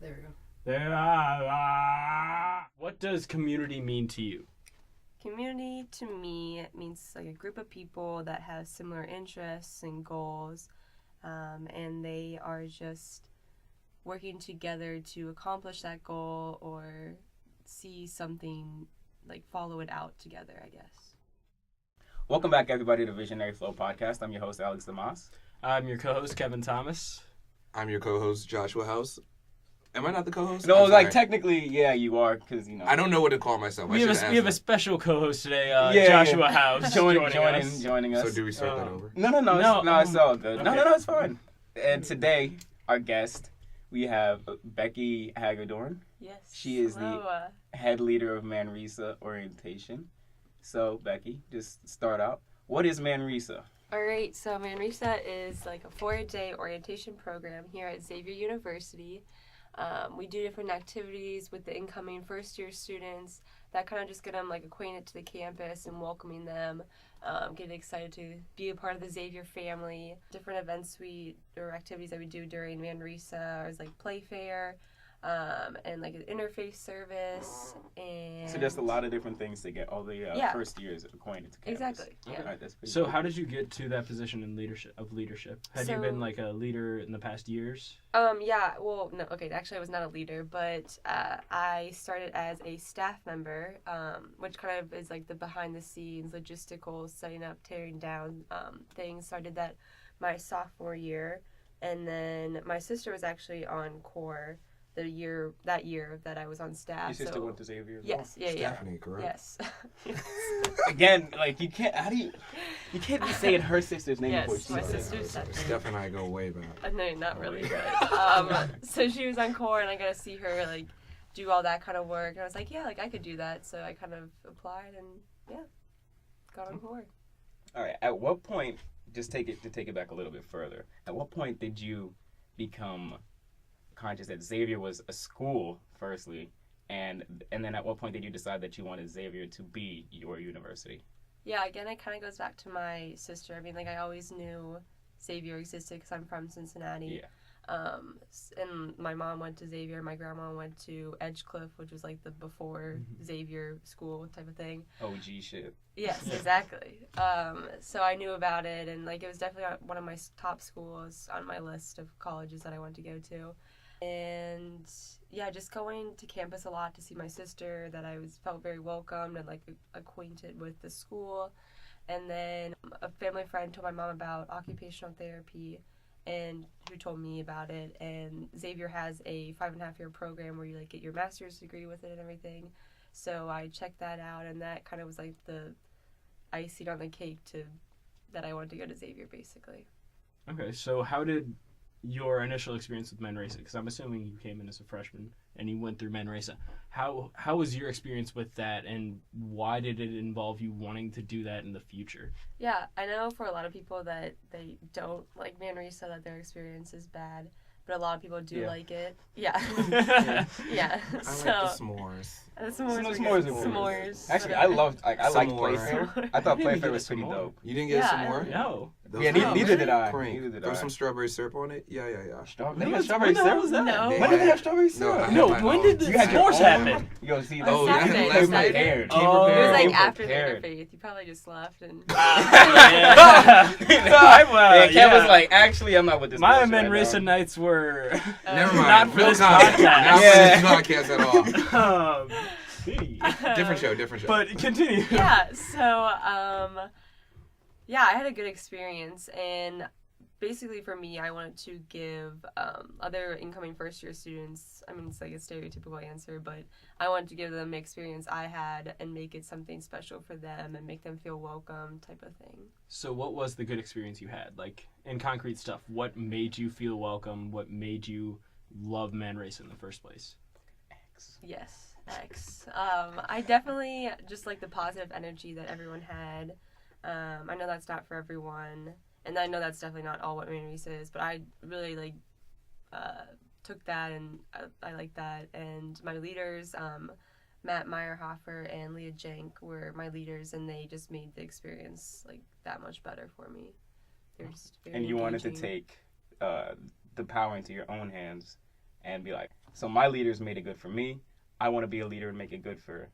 There we go. What does community mean to you? Community to me means like a group of people that have similar interests and goals, and they are just working together to accomplish that goal or see something, like follow it out together, I guess. Welcome back, everybody, to Visionary Flow Podcast. I'm your host, Alex Damas. I'm your co-host, Kevin Thomas. I'm your co-host, Joshua House. Am I not the co-host? No, like technically, yeah, you are, because I don't know what to call myself. We have a special co-host today, Yeah. Joshua House, joining us. So do we start that over? No, it's all good. No, it's fine. And today, our guest, we have Becky Hagedorn. Yes. She is the head leader of Manresa orientation. So, Becky, just start out. What is Manresa? All right, so Manresa is like a 4-day orientation program here at Xavier University. We do different activities with the incoming first-year students that kind of just get them like acquainted to the campus and welcoming them, getting excited to be a part of the Xavier family. Different events or activities that we do during Manresa is like play fair, and like an interfaith service, and So there's a lot of different things to get all the first years acquainted to campus. Exactly. Yeah. All right, that's pretty So cool. how did you get to that position in leadership? Had you been like a leader in the past years? Actually I was not a leader, but I started as a staff member, which kind of is like the behind the scenes, logistical, setting up, tearing down things. So I did that my sophomore year, and then my sister was actually on core that year that I was on staff. Your sister went to Xavier as Yes, well? yeah. Stephanie, correct? Yes. Again, like you can't be saying her sister's name Yes, before she my says it. sister's Stephanie. Steph and I go way back. No, not really, but so she was on core, and I got to see her like do all that kind of work, and I was like, yeah, like I could do that. So I kind of applied and got on core. All right. At what point, just take it back a little bit further. At what point did you become conscious that Xavier was a school, firstly, and then at what point did you decide that you wanted Xavier to be your university? Yeah, again, it kind of goes back to my sister. I mean, like I always knew Xavier existed because I'm from Cincinnati. Yeah. And my mom went to Xavier. My grandma went to Edgecliff, which was like the before Xavier school type of thing. OG shit. Yes, exactly. So I knew about it, and like it was definitely one of my top schools on my list of colleges that I wanted to go to. And yeah, just going to campus a lot to see my sister, that felt very welcomed and like acquainted with the school. And then a family friend told my mom about occupational therapy, and who told me about it. And Xavier has a 5.5-year program where you like get your master's degree with it and everything. So I checked that out, and that kind of was like the icing on the cake that I wanted to go to Xavier, basically. Okay, so how did your initial experience with Manresa, because I'm assuming you came in as a freshman and you went through Manresa, how was your experience with that, and why did it involve you wanting to do that in the future? Yeah, I know for a lot of people that they don't like Manresa, that their experience is bad, but a lot of people do like it. Yeah. Yeah. I like So the s'mores. the s'mores are S'mores good. are S'mores. Actually, I liked S'more. Playfair. I thought You didn't Playfair get was a pretty s'more. dope. You didn't get Yeah, some more? No. Those Yeah, are neither did I. cream. Neither did Throw I. some strawberry syrup on it? Yeah. They got strawberry When the hell syrup? was that? No. They When did they had- have strawberry syrup? No, my when own. did the You had your s'mores own? happen? Yo, see, On Oh, those Saturday, came Saturday. prepared. Came It was prepared. like Came after the prepared. interfaith. You probably just left and. Ken was like, actually, I'm not with this. My bullshit right Manresa now. nights were Never not mind. for No this comment. podcast. Not Yeah. for this podcast at all. Different show. But continue. Yeah, so I had a good experience, and basically for me, I wanted to give other incoming first-year students, I mean, it's like a stereotypical answer, but I wanted to give them the experience I had and make it something special for them and make them feel welcome type of thing. So what was the good experience you had? Like, in concrete stuff, what made you feel welcome? What made you love Manresa in the first place? Yes, X. I definitely just like the positive energy that everyone had. I know that's not for everyone, and I know that's definitely not all what Manresa is, but I really took that, and I like that. And my leaders, Matt Meyerhofer and Leah Jank, were my leaders, and they just made the experience like that much better for me. They're just very And you wanted to engaging. take the power into your own hands and be like, so my leaders made it good for me. I want to be a leader and make it good for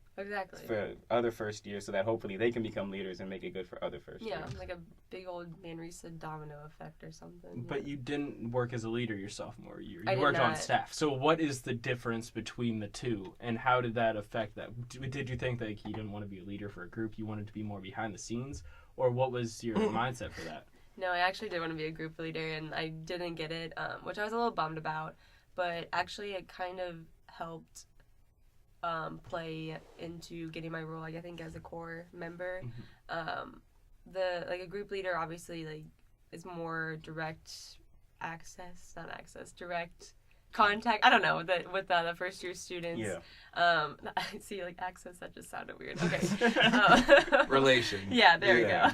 other first years, so that hopefully they can become leaders and make it good for other first years. Yeah, like a big old Manresa domino effect or something. But you didn't work as a leader your sophomore year. I You did worked on not. staff. So what is the difference between the two, and how did that affect that? Did you think that you didn't want to be a leader for a group? You wanted to be more behind the scenes? Or what was your mindset for that? No, I actually did want to be a group leader, and I didn't get it, which I was a little bummed about. But actually, it kind of helped play into getting my role, like I think as a core member. A group leader obviously is more direct direct contact. I don't know with the first year students. Yeah. See, access, that just sounded weird. Okay. Relation. Yeah, there we go.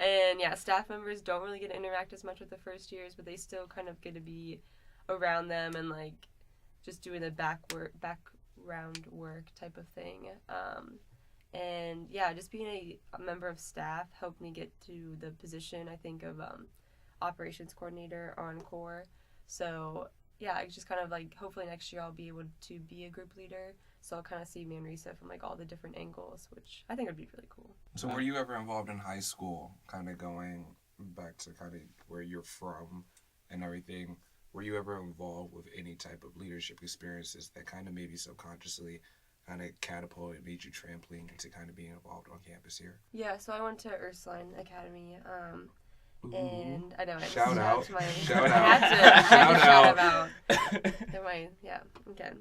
And yeah, staff members don't really get to interact as much with the first years, but they still kind of get to be around them and just doing the background work type of thing. And yeah, just being a member of staff helped me get to the position, I think, of operations coordinator on core. So yeah, it's just kind of hopefully next year I'll be able to be a group leader. So I'll kind of see Manresa from all the different angles, which I think would be really cool. So were you ever involved in high school, kind of going back to kind of where you're from and everything? Were you ever involved with any type of leadership experiences that kind of maybe subconsciously kind of catapulted, made you trampling into kind of being involved on campus here? Yeah, so I went to Ursuline Academy, and I know I just Shout out. tapped my Shout I out. had to Shout shout out. out. Okay.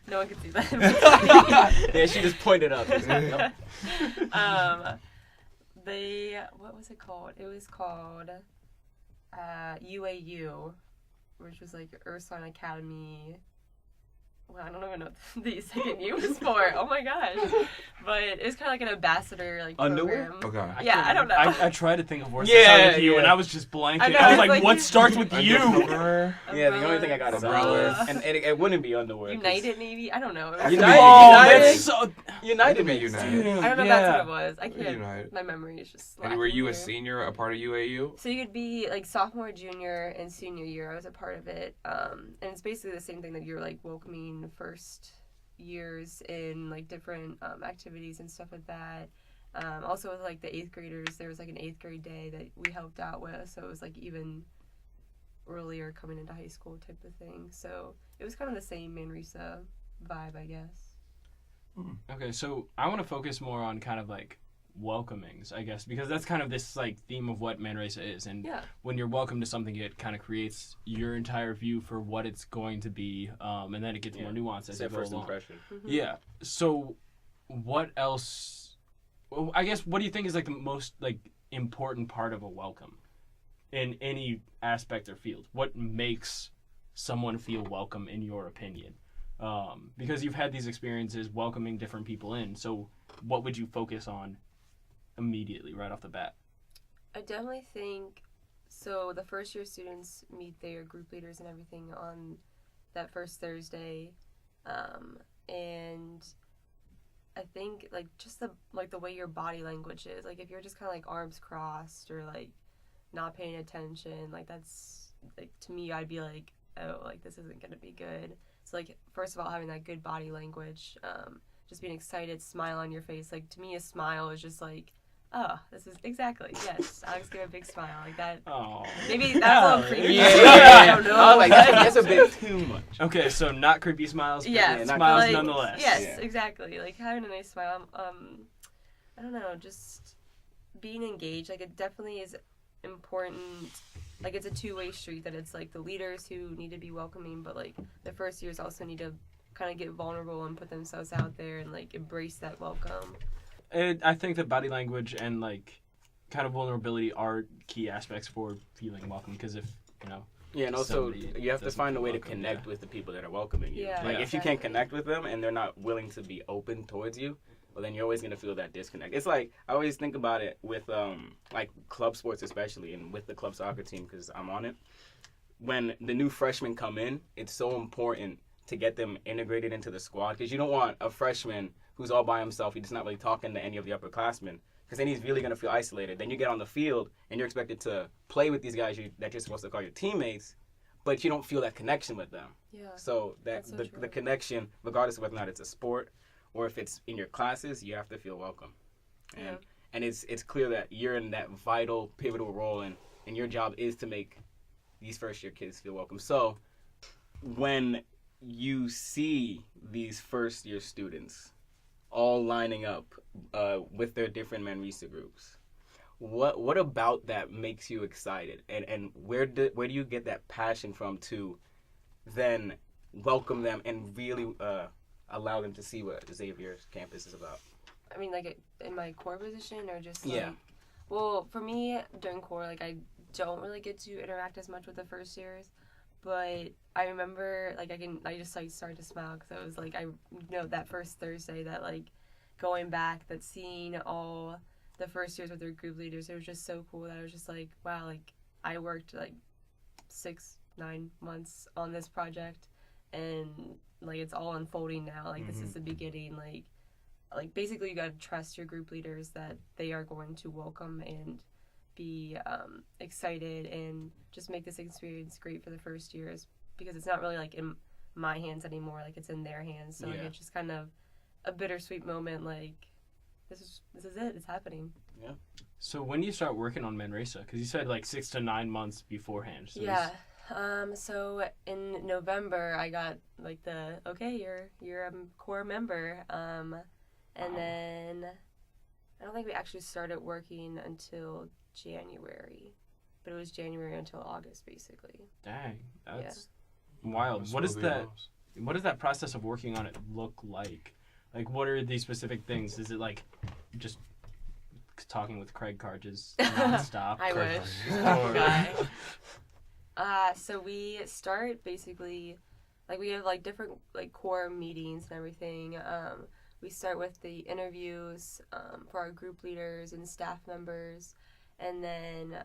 No one can see that. Yeah, she just pointed up. What was it called? It was called UAU, which was Ursuline Academy. Well, I don't even know what the second U was for. Oh my gosh. But it was kind of an ambassador Underwear? program. Okay. Yeah, I don't know. I tried to think of words Yeah, that sounded like you, yeah. and I was just blanking. I know, I was it's like, what you- starts with you? Undercover. Yeah, the only thing I got is Umbrellas. and it wouldn't be underwear. 'cause United, maybe? I don't know. United. That's so... United. United. Dude, I don't know if that's what it was. I can't. United. My memory is just And were you a lacking here. senior, a part of UAU? So you could be sophomore, junior, and senior year. I was a part of it. And it's basically the same thing that you're welcoming first years in different activities and stuff like that. Also with the 8th graders, there was an 8th grade day that we helped out with, so it was even earlier coming into high school type of thing. So it was kind of the same Manresa vibe, I guess. Okay, so I want to focus more on kind of welcomings, I guess, because that's kind of this theme of what Manresa is, and Yeah. when you're welcome to something, it kind of creates your entire view for what it's going to be, and then it gets more nuanced as It's you that go first along. impression. Mm-hmm. Yeah. So, what else? Well, I guess what do you think is the most important part of a welcome, in any aspect or field? What makes someone feel welcome, in your opinion? Because you've had these experiences welcoming different people in. So, what would you focus on immediately, right off the bat? I definitely think so. The first year students meet their group leaders and everything on that first Thursday, and I think just the way your body language is. If you're just kind of arms crossed or not paying attention, that's to me I'd be oh, this isn't gonna be good. So first of all, having that good body language, just being excited, smile on your face. To me, a smile is just oh, this is exactly, yes. Alex gave a big smile that. Oh. Maybe that's a little creepy. Yeah. I don't know. I was that's a bit too much. Okay, so not creepy smiles, but Yeah, smiles nonetheless. Yes, Yeah. exactly. Having a nice smile. I don't know, just being engaged. It definitely is important. It's a two-way street. That it's the leaders who need to be welcoming, but the first years also need to kind of get vulnerable and put themselves out there and embrace that welcome. And I think that body language and kind of vulnerability are key aspects for feeling welcome, because if Yeah, and also somebody you have to doesn't find a way to welcome, connect with the people that are welcoming you. Yeah, Yeah. If you can't connect with them and they're not willing to be open towards you, well, then you're always gonna feel that disconnect. It's I always think about it with club sports, especially, and with the club soccer team, because I'm on it. When the new freshmen come in, it's so important to get them integrated into the squad, because you don't want a freshman who's all by himself. He's not really talking to any of the upperclassmen, because then he's really going to feel isolated. Then you get on the field, and you're expected to play with these guys that you're supposed to call your teammates, but you don't feel that connection with them. Yeah. So that That's so the true. connection, regardless of whether or not it's a sport or if it's in your classes, you have to feel welcome. And Yeah. and it's clear that you're in that vital, pivotal role, and your job is to make these first year kids feel welcome. So when you see these first year students all lining up with their different Manresa groups, what about that makes you excited, and where do you get that passion from to then welcome them and really allow them to see what Xavier's campus is about? I mean, like, in my core position or just, like... Yeah. Well, for me, during core, like, I don't really get to interact as much with the first years. But I remember, like, I just, like, started to smile because I was, like, that first Thursday that, like, going back, that seeing all the first years with their group leaders, it was just so cool that I was just, like, wow, like, I worked, like, 6-9 months on this project, and, like, it's all unfolding now. Like, this is the beginning, like, basically you gotta trust your group leaders that they are going to welcome and be excited and just make this experience great for the first years, because it's not really like in my hands anymore, like it's in their hands. So like, it's just kind of a bittersweet moment, like this is it, it's happening. Yeah. So when do you start working on Manresa? Because you said like 6 to 9 months beforehand. So Yeah. So in November I got like you're a core member. And then I don't think we actually started working until January, but it was January until August, basically. Dang, that's wild. That's What is really that? close. What does that process of working on it look like? Like, what are these specific things? Is it like just talking with Craig Carges nonstop? I Correct. wish. Or- Guy. So we start basically, like we have like different like core meetings and everything. We start with the interviews for our group leaders and staff members, and then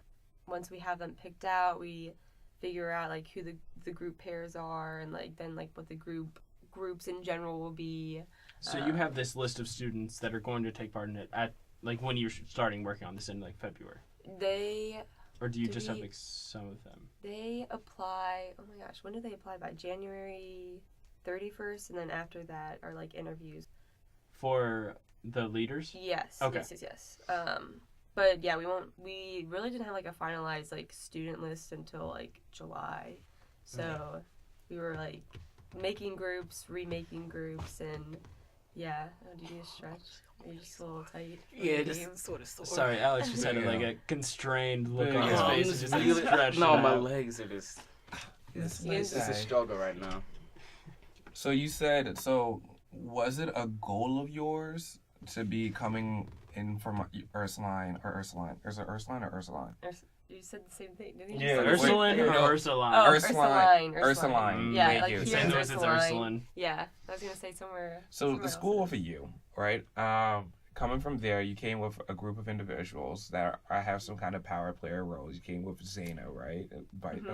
once we have them picked out, we figure out like who the group pairs are, and like then like what the groups in general will be. So you have this list of students that are going to take part in it at like when you're starting working on this in like February, or do you just have like some of them? They apply. Oh my gosh, when do they apply by? January 31st, and then after that are like interviews. For the leaders? Yes. Okay. Yes. But yeah, we really didn't have like a finalized like student list until like July. So we were like making groups, remaking groups, and yeah. Oh, do you need a stretch? Are you just a little tight? Yeah, just sort of. Sorry, Alex just had like a constrained look on his Yeah. face. It's just like stretched No, it my out. legs are just. It's Yeah. It's a struggle right now. So you said, was it a goal of yours to be coming in from Ursuline? Is it Ursuline or Ursuline? You said the same thing, didn't you? Yeah, Just say- Ursuline or no. Ursuline? Oh, Ursuline. Ursuline. Ursuline. Yeah, Thank like you. here St. in Louis is Ursuline. Ursuline. Yeah, I was gonna say somewhere. So somewhere the else. school for you, right? Coming from there, you came with a group of individuals that have some kind of power player roles. You came with Zaina, right?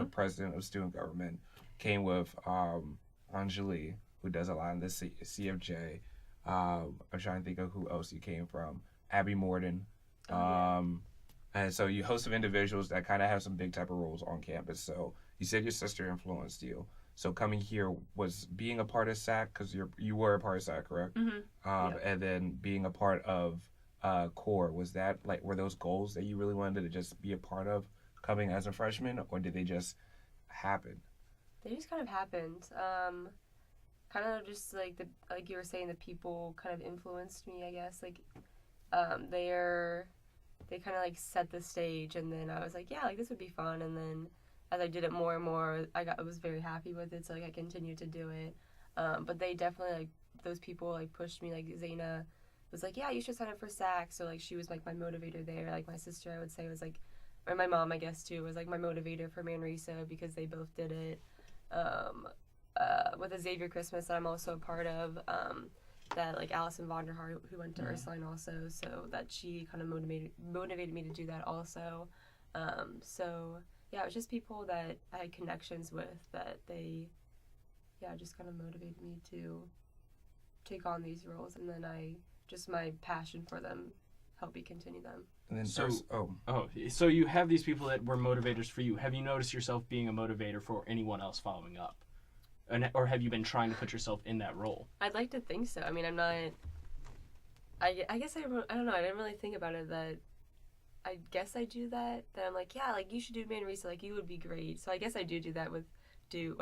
President of student government. Came with Anjali, who does a lot in the CFJ. I'm trying to think of who else you came from. Abby Morden. And so you host of individuals that kind of have some big type of roles on campus. So you said your sister influenced you. So coming here was being a part of SAC, because you were a part of SAC, correct? And then being a part of CORE, was that like, were those goals that you really wanted to just be a part of coming as a freshman, or did they just happen? They just kind of happened. Kind of just like like you were saying, the people kind of influenced me, I guess. Like, they kind of like set the stage, and then I was like, yeah, like this would be fun. And then as I did it more and more, I was very happy with it. So like I continued to do it. But they definitely like those people like pushed me. Like Zaina was like, yeah, you should sign up for SAC. So like she was like my motivator there. Like my sister, I would say, was like, or my mom, I guess too, was like my motivator for Manresa, because they both did it. With the Xavier Christmas that I'm also a part of, that like Allison Vonderhart, who went to Ursuline also, so that she kind of motivated me to do that also. So yeah, it was just people that I had connections with that they, just kind of motivated me to take on these roles, and then my passion for them helped me continue them. And then so you have these people that were motivators for you. Have you noticed yourself being a motivator for anyone else following up? Or have you been trying to put yourself in that role? I'd like to think so. I mean, I'm not... I guess I don't know. I didn't really think about it that... I guess I do that. That I'm like, yeah, like, you should do Manresa. Like, you would be great. So I guess I do that with... Do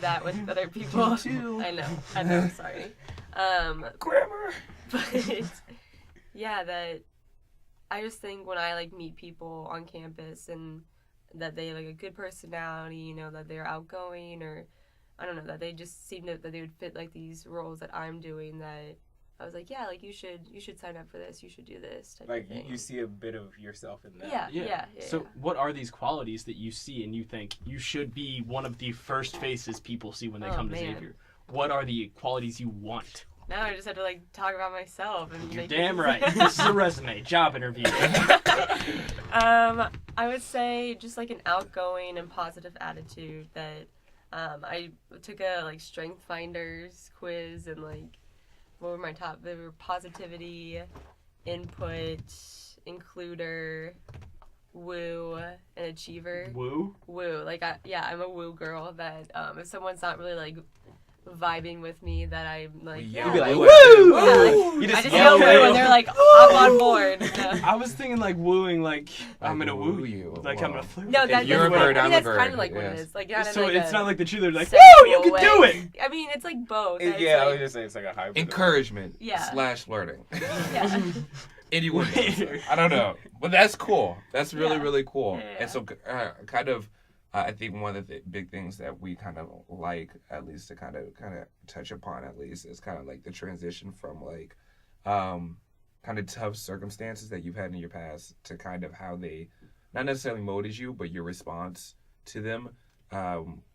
that with other people. too. I know, sorry. Grammar! But, yeah, that... I just think when I, like, meet people on campus and that they have, like, a good personality, you know, that they're outgoing or... I don't know, that they just seem that they would fit, like, these roles that I'm doing, that I was like, yeah, like, you should sign up for this, you should do this type Like, of thing. you see a bit of yourself in that. Yeah. So what are these qualities that you see and you think you should be one of the first faces people see when they come to Xavier? What are the qualities you want? Now I just have to, like, talk about myself. And You're make damn right. This is a resume, job interview. I would say just, like, an outgoing and positive attitude that... I took a, like, Strength Finders quiz, and, like, what were my top? They were positivity, input, includer, woo, and achiever. Woo? Woo. Like, I'm a woo girl that, if someone's not really, like, vibing with me, that I'm, like, Well, yeah, you'll be like, like, woo! woo! Yeah, like, You I just just yell yell at woo, it. and they're like, I'm on board. So. I was thinking like wooing, like I'm Like, gonna woo woo you, you. like I'm Wow. gonna flirt. No, with that, you. You're a that's, bird, I I'm mean, a that's bird, kind of like what it yes. is. Like, not in, So like, it's a not like the cheerleader like sexual woo, you can way. do it. I mean, it's like both. It's Yeah, I like, was just saying it's like a hybrid. Encouragement Yeah. / flirting. yeah. Anyone knows. Wait. I don't know. But that's cool. That's really, Yeah. really cool. Yeah. And so kind of, I think one of the big things that we kind of like, at least to kind of touch upon, at least, is kind of like the transition from like kind of tough circumstances that you've had in your past to kind of how they not necessarily molded you, but your response to them.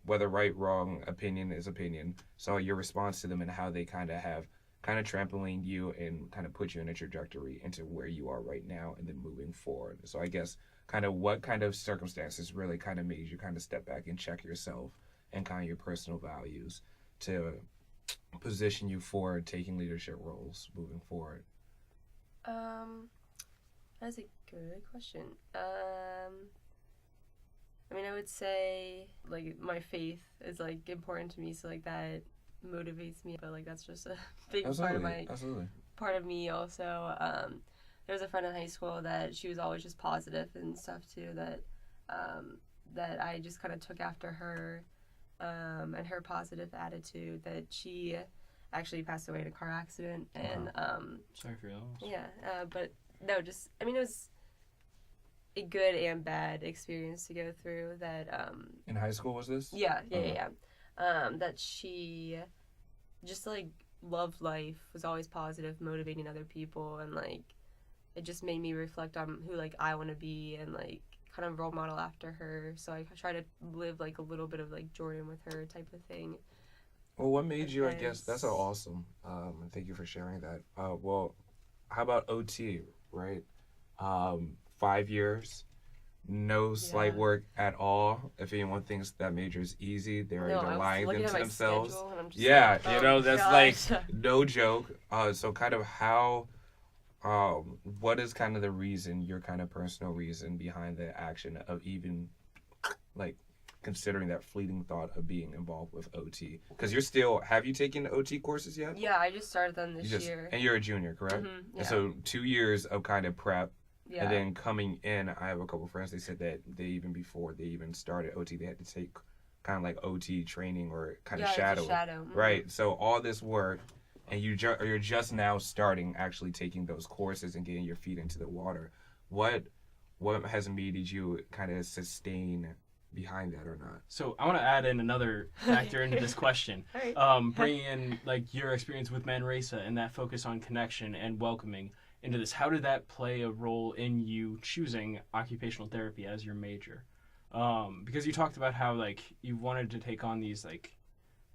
Whether right, wrong, opinion is opinion. So your response to them and how they kind of have trampolined you and kind of put you in a trajectory into where you are right now and then moving forward. So I guess kind of what kind of circumstances really kind of made you kind of step back and check yourself and kind of your personal values to position you for taking leadership roles moving forward? That's a good question. I mean, I would say, like, my faith is, like, important to me, so, like, that motivates me, but, like, that's just a big part of me also. There was a friend in high school that she was always just positive and stuff, too, that I just kind of took after her, and her positive attitude, that she actually passed away in a car accident, and, Sorry for your loss. yeah, but, no, just, I mean, it was a good and bad experience to go through that, In high school was this? yeah. That she just, like, loved life, was always positive, motivating other people, and, like, it just made me reflect on who, like, I want to be, and, like, kind of role model after her, so I try to live, like, a little bit of, like, Jordan with her type of thing. Well, what made you, I guess, that's so awesome, and thank you for sharing that. Well, how about OT, right? 5 years, no slight work at all. If anyone thinks that major is easy, they're either lying to themselves. Yeah, like, you know, that's gosh. like no joke. So kind of how, what is kind of the reason, your kind of personal reason behind the action of even like considering that fleeting thought of being involved with OT? Because you're still, have you taken OT courses yet? Yeah, I just started them this year. And you're a junior, correct? Mhm, yeah. And so 2 years of kind of prep. Yeah. And then coming in, I have a couple friends, they said that they even before they even started OT, they had to take kind of like OT training or kind of shadow. Mm-hmm. Right. So all this work, and you're just now starting actually taking those courses and getting your feet into the water. What has made you kind of sustain behind that or not? So I want to add in another factor into this question. Right. Bringing in like your experience with Manresa and that focus on connection and welcoming into this. How did that play a role in you choosing occupational therapy as your major? Because you talked about how like you wanted to take on these like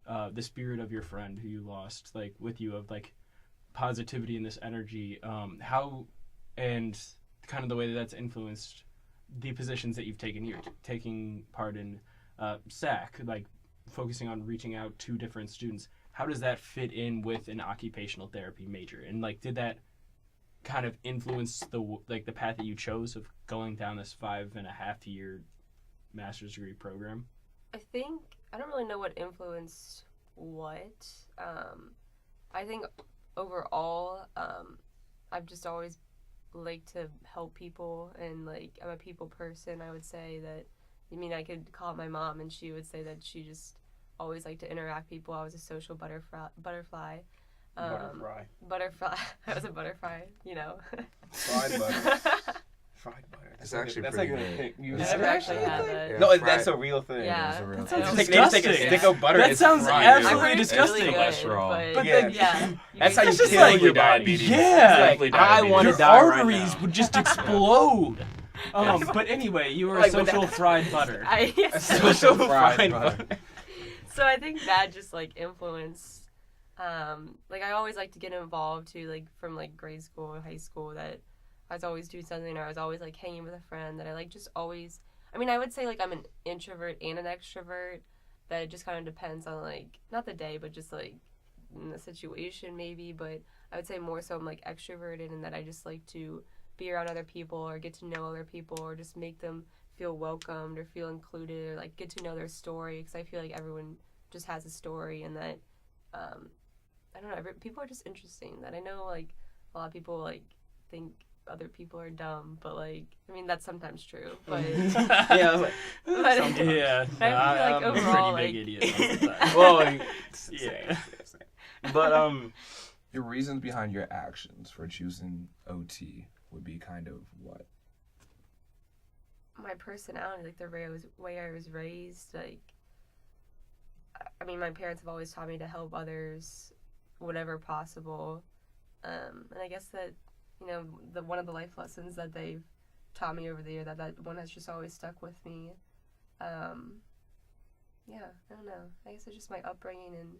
the spirit of your friend who you lost like with you, of like positivity and this energy. How and kind of the way that that's influenced the positions that you've taken here, taking part in SAC, like focusing on reaching out to different students. How does that fit in with an occupational therapy major? And like, did that kind of influenced the path that you chose of going down this 5.5-year master's degree program? I think I don't really know what influenced what. I think overall, I've just always liked to help people, and like I'm a people person. I would say that. I mean, I could call my mom, and she would say that she just always liked to interact with people. I was a social butterfly. Butterfly. I was a butterfly, you know. Fried butter. Fried butter. It's actually that's pretty like good. I never actually had that. Yeah, No, fried- that's a real thing. Yeah. It's a real That thing. sounds They just take a disgusting. stick of butter. That and sounds fry it. absolutely I've heard it's really disgusting. good, Cholesterol. but Yeah. yeah. That's how you That's just kill like your your body. body. It's Yeah. like, I want to Your die right arteries now. would just explode. But anyway, you were a Like, but social that- fried butter. A social fried butter. So I think that just like influenced. Like I always like to get involved too, like from like grade school and high school, that I was always doing something, or I was always like hanging with a friend, that I like just always. I mean, I would say like I'm an introvert and an extrovert. That it just kind of depends on like not the day, but just like in the situation maybe. But I would say more so I'm like extroverted, and that I just like to be around other people or get to know other people or just make them feel welcomed or feel included or like get to know their story, because I feel like everyone just has a story, and that I don't know, people are just interesting. That I know like a lot of people like think other people are dumb, but like I mean that's sometimes true, but Yeah, I was like, but Yeah, I feel like I'm a overall, pretty big like- idiot most of the time. well, like, Yeah. same. But Your reasons behind your actions for choosing OT would be kind of what? my personality, like the way I was raised, like I mean my parents have always taught me to help others whenever possible, and I guess that, you know, one of the life lessons that they've taught me over the year, that one has just always stuck with me. Yeah, I don't know, I guess it's just my upbringing and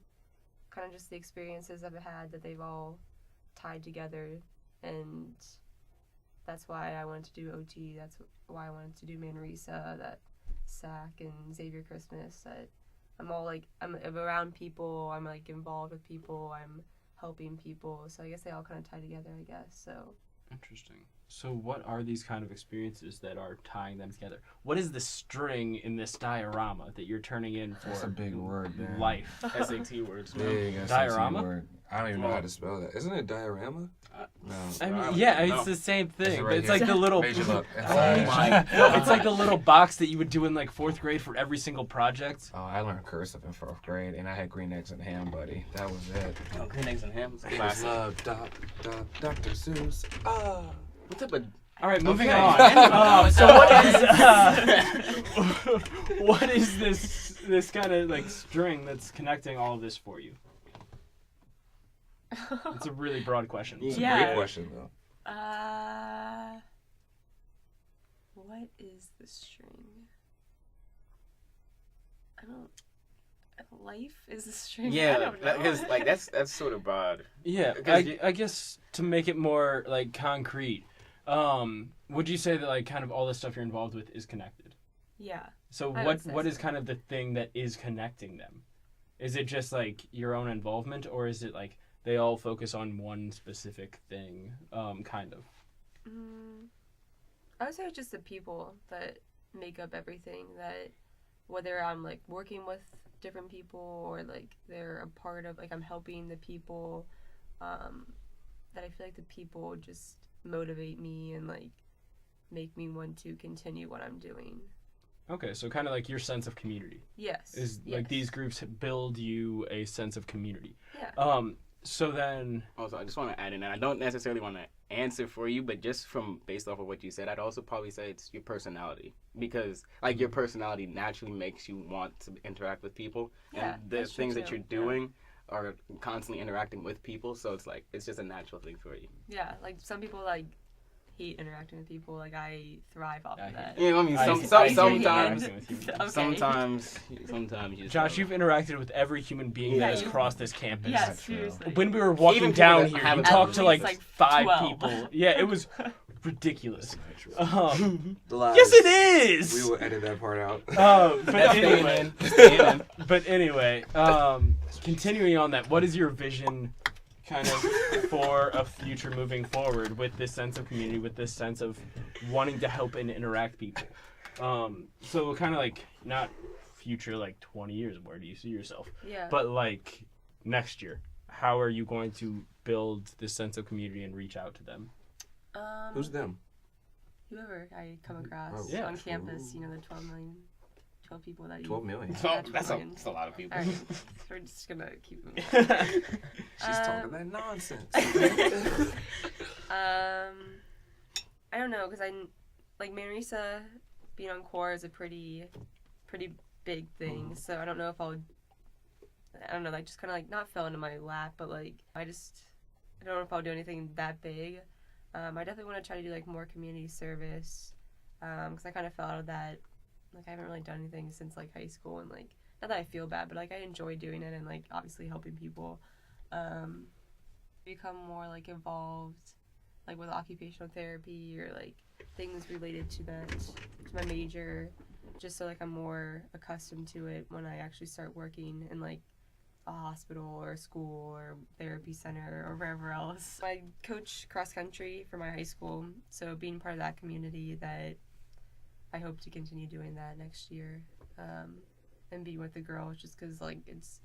kind of just the experiences I've had that they've all tied together, and that's why I wanted to do OT. That's why I wanted to do Manresa, that SAC, and Xavier Christmas. That I'm around people. I'm like involved with people. I'm helping people. So I guess they all kind of tie together, I guess. So Interesting. So what are these kind of experiences that are tying them together? What is the string in this diorama that you're turning in for That's a big word, man. life? SAT words. man. Big SAT Diorama? word. I don't even know how to spell that. Isn't it diorama? No. I mean, don't yeah, know. it's the same thing. It's But right it's here. like the little. Made you look. Oh my no, it's like the little box that you would do in like 4th grade for every single project. Oh, I learned cursive in 4th grade, and I had green eggs and ham, buddy. That was it. Oh, green eggs and ham. It's a It was classic. love, Dr. Seuss. Ah. What type of All right, moving Okay. on. So what is this kind of like string that's connecting all of this for you? It's a really broad question. It's Yeah. a great question, though. what is the string? I don't. Life is the string. I yeah, don't know. because like that's sort of broad. Yeah, Because I guess to make it more like concrete, would you say that like kind of all the stuff you're involved with is connected? Yeah. So I what would say what so. is kind of the thing that is connecting them? Is it just like your own involvement, or is it like they all focus on one specific thing, kind of? I would say it's just the people that make up everything. That whether I'm like working with different people or like they're a part of, like I'm helping the people, that I feel like the people just motivate me and like make me want to continue what I'm doing. Okay, so kind of like your sense of community Yes. is yes. like these groups build you a sense of community. Yeah. So then, Also, I just want to add in, and I don't necessarily want to answer for you, but just from based off of what you said, I'd also probably say it's your personality, because like your personality naturally makes you want to interact with people, Yeah, and the that's true things that too. you're doing are constantly interacting with people, so it's like it's just a natural thing for you. Yeah. Like some people like hate interacting with people. Like I thrive off of that. You know, I mean, I sometimes, agree with you. Okay. sometimes you just Josh, don't. you've interacted with every human being Yeah, that has you- crossed this campus. Yeah, That's true. seriously. When we were walking Even people down that here, you haven't- talked At to like least, like, 5 12. people. Yeah, it was ridiculous. The lies. Yes, it is. We will edit that part out. But anyway, Just staying in. continuing on that, what is your vision kind of for a future moving forward with this sense of community, with this sense of wanting to help and interact people? So kind of like not future like 20 years, where do you see yourself? Yeah. But like next year, how are you going to build this sense of community and reach out to them? Who's them? Whoever I come across Yeah. on campus, you know, the 12 people that you... 12 million. Yeah, Oh, that's 12 million. a lot of people. All right, we're just gonna keep them. She's talking that nonsense. I don't know, because like Manresa being on core is a pretty big thing. So I don't know if I don't know, like just kind of like not fell into my lap, but like I don't know if I'll do anything that big. I definitely want to try to do like more community service, because I kind of fell out of that. Like I haven't really done anything since like high school, and like not that I feel bad, but like I enjoy doing it and like obviously helping people. Become more like involved, like with occupational therapy or like things related to that, to my major, just so like I'm more accustomed to it when I actually start working in like a hospital or a school or therapy center or wherever else. I coach cross country for my high school, so being part of that community, that I hope to continue doing that next year, and be with the girls, just because like it's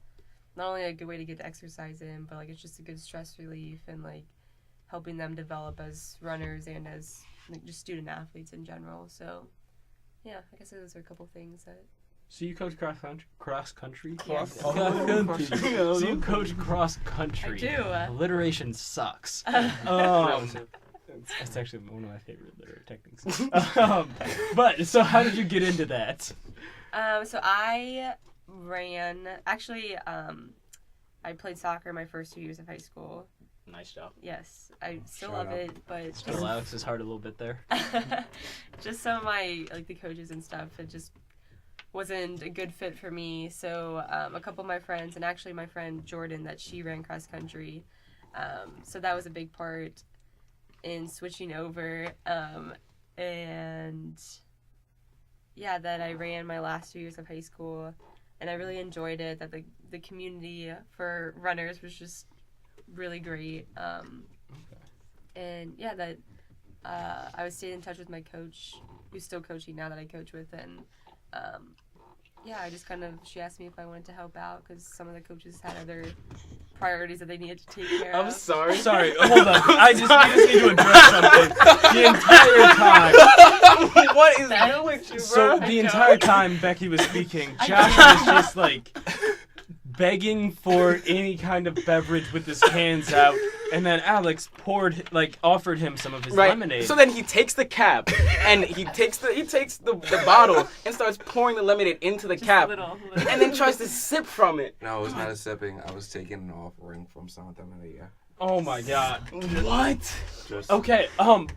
not only a good way to get exercise in, but like it's just a good stress relief and like helping them develop as runners and as like just student athletes in general. So yeah, I guess those are a couple things that. So you coach cross country? Yes. So you coach cross country. I do. Alliteration sucks. It's actually one of my favorite literary techniques. But so how did you get into that? So I ran. Actually, I played soccer my first 2 years of high school. Nice job. Yes, I still Shout love out. it, but Still Alex's heart a little bit there. just some of my like the coaches and stuff, it just wasn't a good fit for me. So a couple of my friends, and actually my friend Jordan, that she ran cross country, so that was a big part in switching over, and yeah, that I ran my last 2 years of high school, and I really enjoyed it. That the community for runners was just really great, and yeah, that I was staying in touch with my coach, who's still coaching now that I coach with, and yeah, I just kind of, she asked me if I wanted to help out because some of the coaches had other priorities that they needed to take care of. I'm sorry. Sorry, hold on. I just need to address something. The entire time. What is wrong with you, bro? So the entire time Becky was speaking, Josh was just like begging for any kind of beverage with his hands out, and then Alex offered him some of his lemonade. So then he takes the cap and he takes the bottle and starts pouring the lemonade into the Just cap, a little. and then tries to sip from it. No, it was not a sipping. I was taking an offering from Santa Maria. Oh my god. What? Just Okay,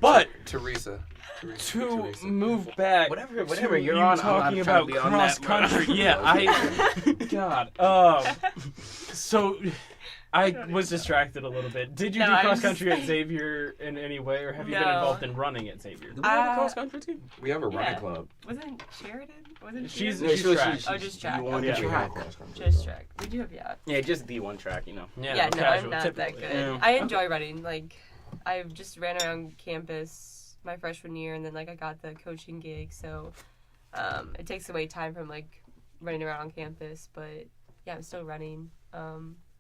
but Teresa. to move back, Whatever to you're you on, talking I'm not about trying to be on cross that, bro. country. Yeah, God. So I was distracted a little bit. Did you No, do I cross was- country at Xavier in any way, or have you been No. involved in running at Xavier? Do we have a cross country team? We have a running Yeah. club. Wasn't Sheridan? Wasn't She's Sheridan? track. Oh, just track. You want Yeah. to We have track? cross country Just club. track. We do have, yeah. Yeah, just D1 track, you know. Yeah, no, casual, I'm not that typically. good. Yeah. I enjoy running. Like, I've just ran around campus my freshman year, and then like I got the coaching gig, so it takes away time from like running around on campus. But yeah, I'm still running.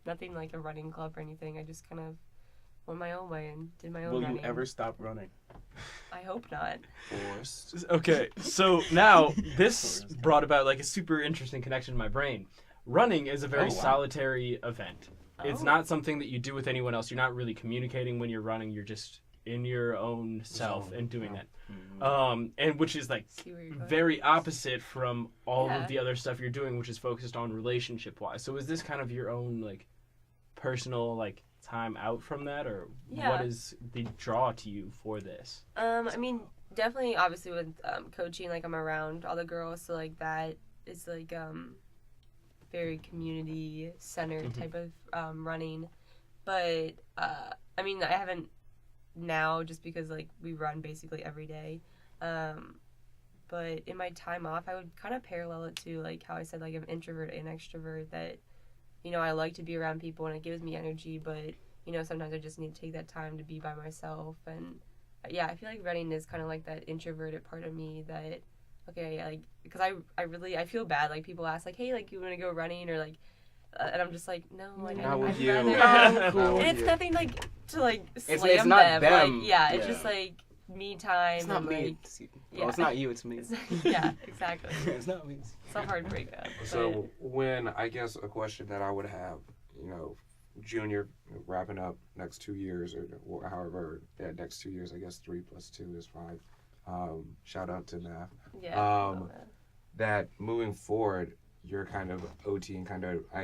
Nothing like a running club or anything. I just kind of went my own way and did my own Will running. you ever stop running? I hope not. Forced. Okay, so now this brought about like a super interesting connection in my brain. Running is a very Oh, wow. solitary event. It's Oh. not something that you do with anyone else. You're not really communicating when you're running. You're just in your own self and doing that. And which is like See where you're going. very opposite from all Yeah. of the other stuff you're doing, which is focused on relationship wise. So is this kind of your own like personal like time out from that, or Yeah. what is the draw to you for this? I mean, definitely, obviously with coaching, like I'm around all the girls, so like that is like very community centered type of running. But I mean, I haven't now just because like we run basically every day. But in my time off, I would kind of parallel it to like how I said like I'm introvert and extrovert. That, you know, I like to be around people and it gives me energy, but you know, sometimes I just need to take that time to be by myself. And yeah, I feel like running is kind of like that introverted part of me that, okay, like, because I feel bad, like, people ask, like, hey, like, you want to go running, or, like, and I'm just like, no, like, Not I'd with you. rather, Not with and it's you. nothing, like, to, like, It's slam not them. like, yeah, it's Yeah. just, like, me time, It's not and, me. like, Well, it's not you. It's me. yeah, exactly. It's not me. It's a hard breakup. So when, I guess a question that I would have, you know, junior wrapping up next 2 years, or however, yeah, next 2 years, I guess 3 + 2 is 5. Shout out to NAF. Yeah. That moving forward, you're kind of OT and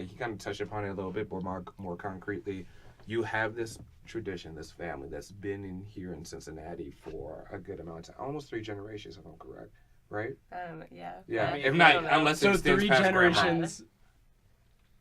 he kind of touched upon it a little bit more concretely. You have this tradition, this family that's been in here in Cincinnati for a good amount of time, almost 3 generations, if I'm correct, right? Yeah. Yeah, I if don't not, know. unless it So extends 3 past generations.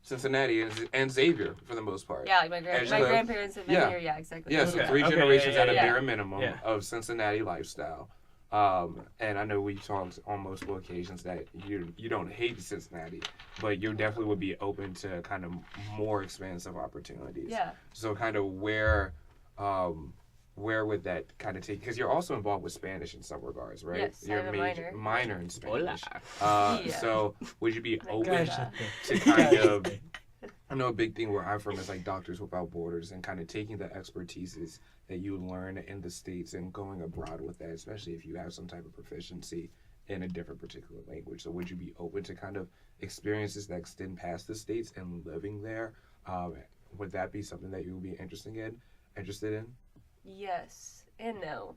Cincinnati and Xavier for the most part. Yeah, like my Angela- grandparents have been yeah. here. Yeah, exactly. Yeah, so Okay. 3 Okay, generations yeah, at a yeah. bare minimum Yeah. of Cincinnati lifestyle. And I know we talked on multiple occasions that you don't hate Cincinnati, but you definitely would be open to kind of more expansive opportunities. Yeah. So kind of where would that kind of take? Because you're also involved with Spanish in some regards, right? Yes, I you're have a minor in Spanish. Hola. Yeah. So would you be My open God. to kind of? I know a big thing where I'm from is like Doctors Without Borders, and kind of taking the expertises that you learn in the States and going abroad with that, especially if you have some type of proficiency in a different particular language. So would you be open to kind of experiences that extend past the States and living there? Would that be something that you would be interested in? Yes and no.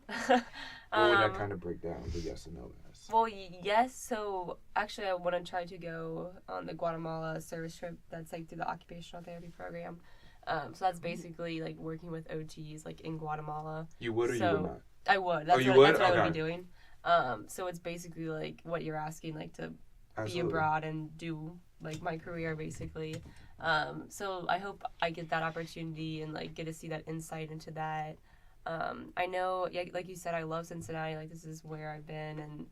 Or would that kind of break down the yes and no as? Well, yes. So actually, I want to try to go on the Guatemala service trip. That's like through the occupational therapy program. So that's basically like working with OTs like in Guatemala. You would or you would not? I would. That's you what, would? That's what I would Okay. be doing. So it's basically like what you're asking, like to Absolutely. be abroad and do like my career basically. So I hope I get that opportunity and like get to see that insight into that. I know, yeah, like you said, I love Cincinnati. Like this is where I've been, and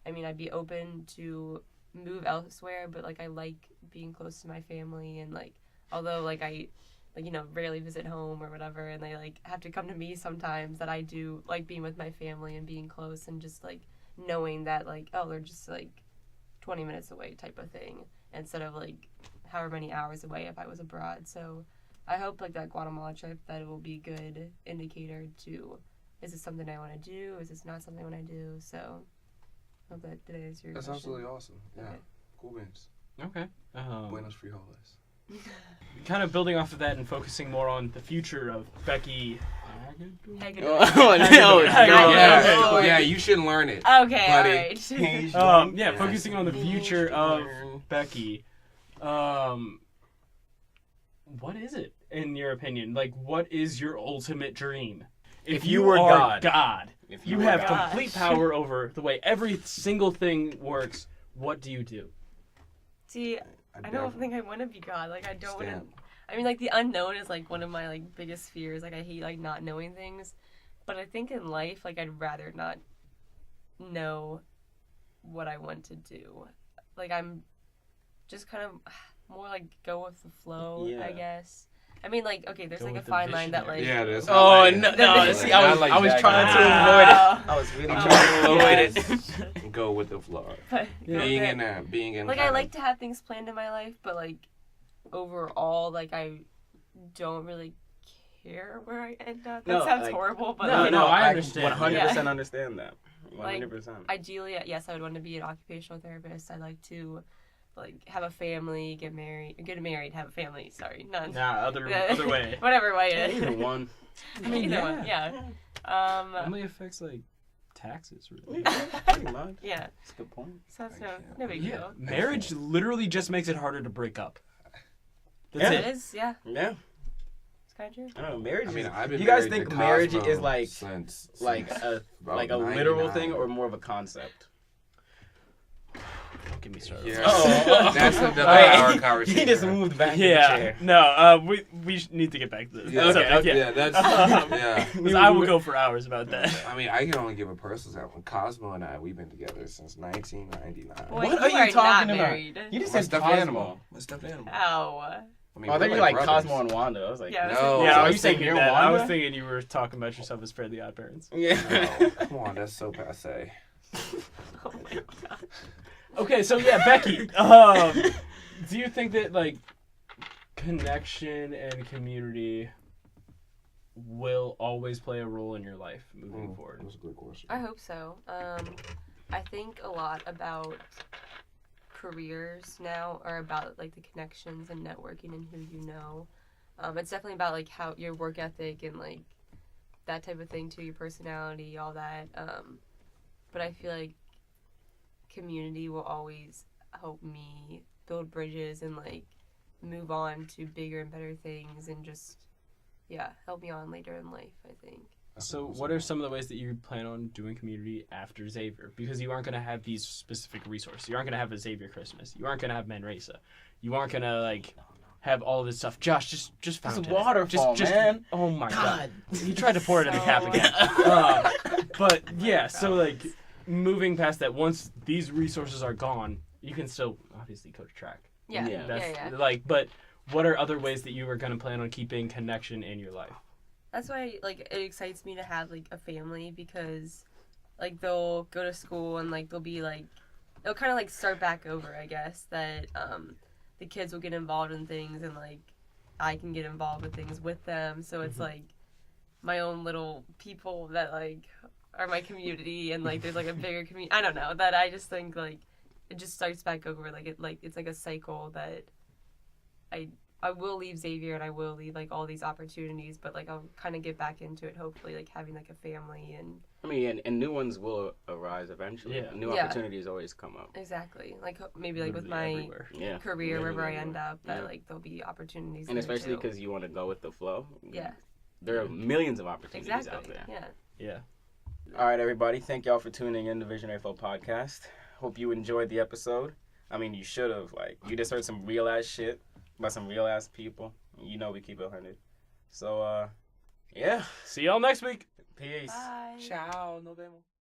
I mean, I'd be open to move elsewhere, but like I like being close to my family, and like although like I like, you know, rarely visit home or whatever, and they like have to come to me sometimes, that I do like being with my family and being close and just like knowing that like, oh, they're just like 20 minutes away type of thing, instead of like however many hours away if I was abroad. So I hope like that Guatemala trip, that it will be a good indicator to, is this something I want to do? Is this not something I want to do? So I hope that is your That's question. absolutely awesome. Yeah. Okay. Cool beans. Okay. Buenos frijoles. Kind of building off of that and focusing more on the future of Becky. Hagedorn. Oh, no. Yeah. Yeah, you should learn it. Okay, Buddy. alright. Yeah, focusing on the future of Becky. What is it, in your opinion? Like, what is your ultimate dream? If you were God. If you were have God. complete power over the way every single thing works. What do you do? See, I don't think I want to be God. Like, I don't want to. Stamp. I mean, like, the unknown is, like, one of my, like, biggest fears. Like, I hate, like, not knowing things. But I think in life, like, I'd rather not know what I want to do. Like, I'm just kind of more, like, go with the flow, Yeah. I guess. I mean, like, okay, there's, Go like, a with the fine line that, visionary. like... Yeah, that's Oh, not no, like it. see, Not I was, like I was that, trying guys. to Wow. avoid it. I was really Oh. trying to avoid it. Go with the flow. But, Being okay. in that, being in. Like, kind I of- like to have things planned in my life, but, like, overall, like, I don't really care where I end up. That No, sounds like- horrible, but, No, like, I understand. 100% understand that. 100%. ideally, yes, I would want to be an occupational therapist. I'd like to, like, have a family, get married, have a family. Sorry, none. Nah, other way. Whatever way. Either one. I mean, Either one, yeah. Only affects like taxes, really. Pretty much. Yeah. That's a good point. So that's I no big Yeah, deal. marriage literally just makes it harder to break up. That's Yeah. It it. is, yeah. Yeah. It's kind of true. I don't know. Marriage. I mean, is, I've been you guys married think to marriage Cosmo is like since a about like a literal 99. thing or more of a concept? Don't get me started. Yeah, Oh. that's another Wait, hour conversation. He just moved back in the Yeah, chair. no, we need to get back to this. Yeah, Subject, yeah, that's yeah. 'Cause I will go for hours about that. I mean, I can only give a personal example. Cosmo and I, we've been together since 1999. Boy, What you are you not talking about? married. You just My said stuffed Cosmo. animal. My stuffed animal. Ow. I mean, Oh, I we're think you like brothers. Cosmo and Wanda. I was like, Yeah, No. Yeah, so I you was saying thinking you're that. I was Wanda? thinking you were talking about yourself as Fairly Odd Parents. Yeah. No, come on, that's so passe. Oh my god. Okay, so yeah, Becky, do you think that like connection and community will always play a role in your life moving forward? That's a good question. I hope so. I think a lot about careers now are about like the connections and networking and who you know. It's definitely about like how your work ethic and like that type of thing too, your personality, all that. But I feel like community will always help me build bridges and like move on to bigger and better things and just help me on later in life, I think. So what are some of the ways that you plan on doing community after Xavier? Because you aren't going to have these specific resources. You aren't going to have a Xavier Christmas. You aren't going to have Manresa. You aren't going to like have all this stuff. Josh, just It's a fountain. waterfall, man. Oh my god. He tried to pour it in a So- cap again. But yeah, so like moving past that, once these resources are gone, you can still obviously coach track. Yeah, Yeah. yeah. Like, but what are other ways that you are going to plan on keeping connection in your life? That's why like it excites me to have like a family because like they'll go to school and like they'll be like they'll kind of like start back over, I guess, that the kids will get involved in things and like I can get involved with things with them, so it's like my own little people that like are my community and like there's like a bigger community. I don't know, that I just think like it just starts back over, like it's like a cycle that I will leave Xavier and I will leave like all these opportunities, but like I'll kind of get back into it, hopefully, like having like a family and I mean, and new ones will arise eventually. Yeah. New Yeah. opportunities always come up. exactly like maybe like with Literally my everywhere. Yeah. career wherever I end up, that Yeah. like there'll be opportunities And there, especially too. because you want to go with the flow. Yeah. There are millions of opportunities out Exactly. there. Yeah. Yeah. All right, everybody. Thank y'all for tuning in to Visionary Flow Podcast. Hope you enjoyed the episode. I mean, you should have. Like, you just heard some real ass shit by some real ass people. You know we keep it 100. So, yeah. See y'all next week. Peace. Bye. Ciao, nos vemos.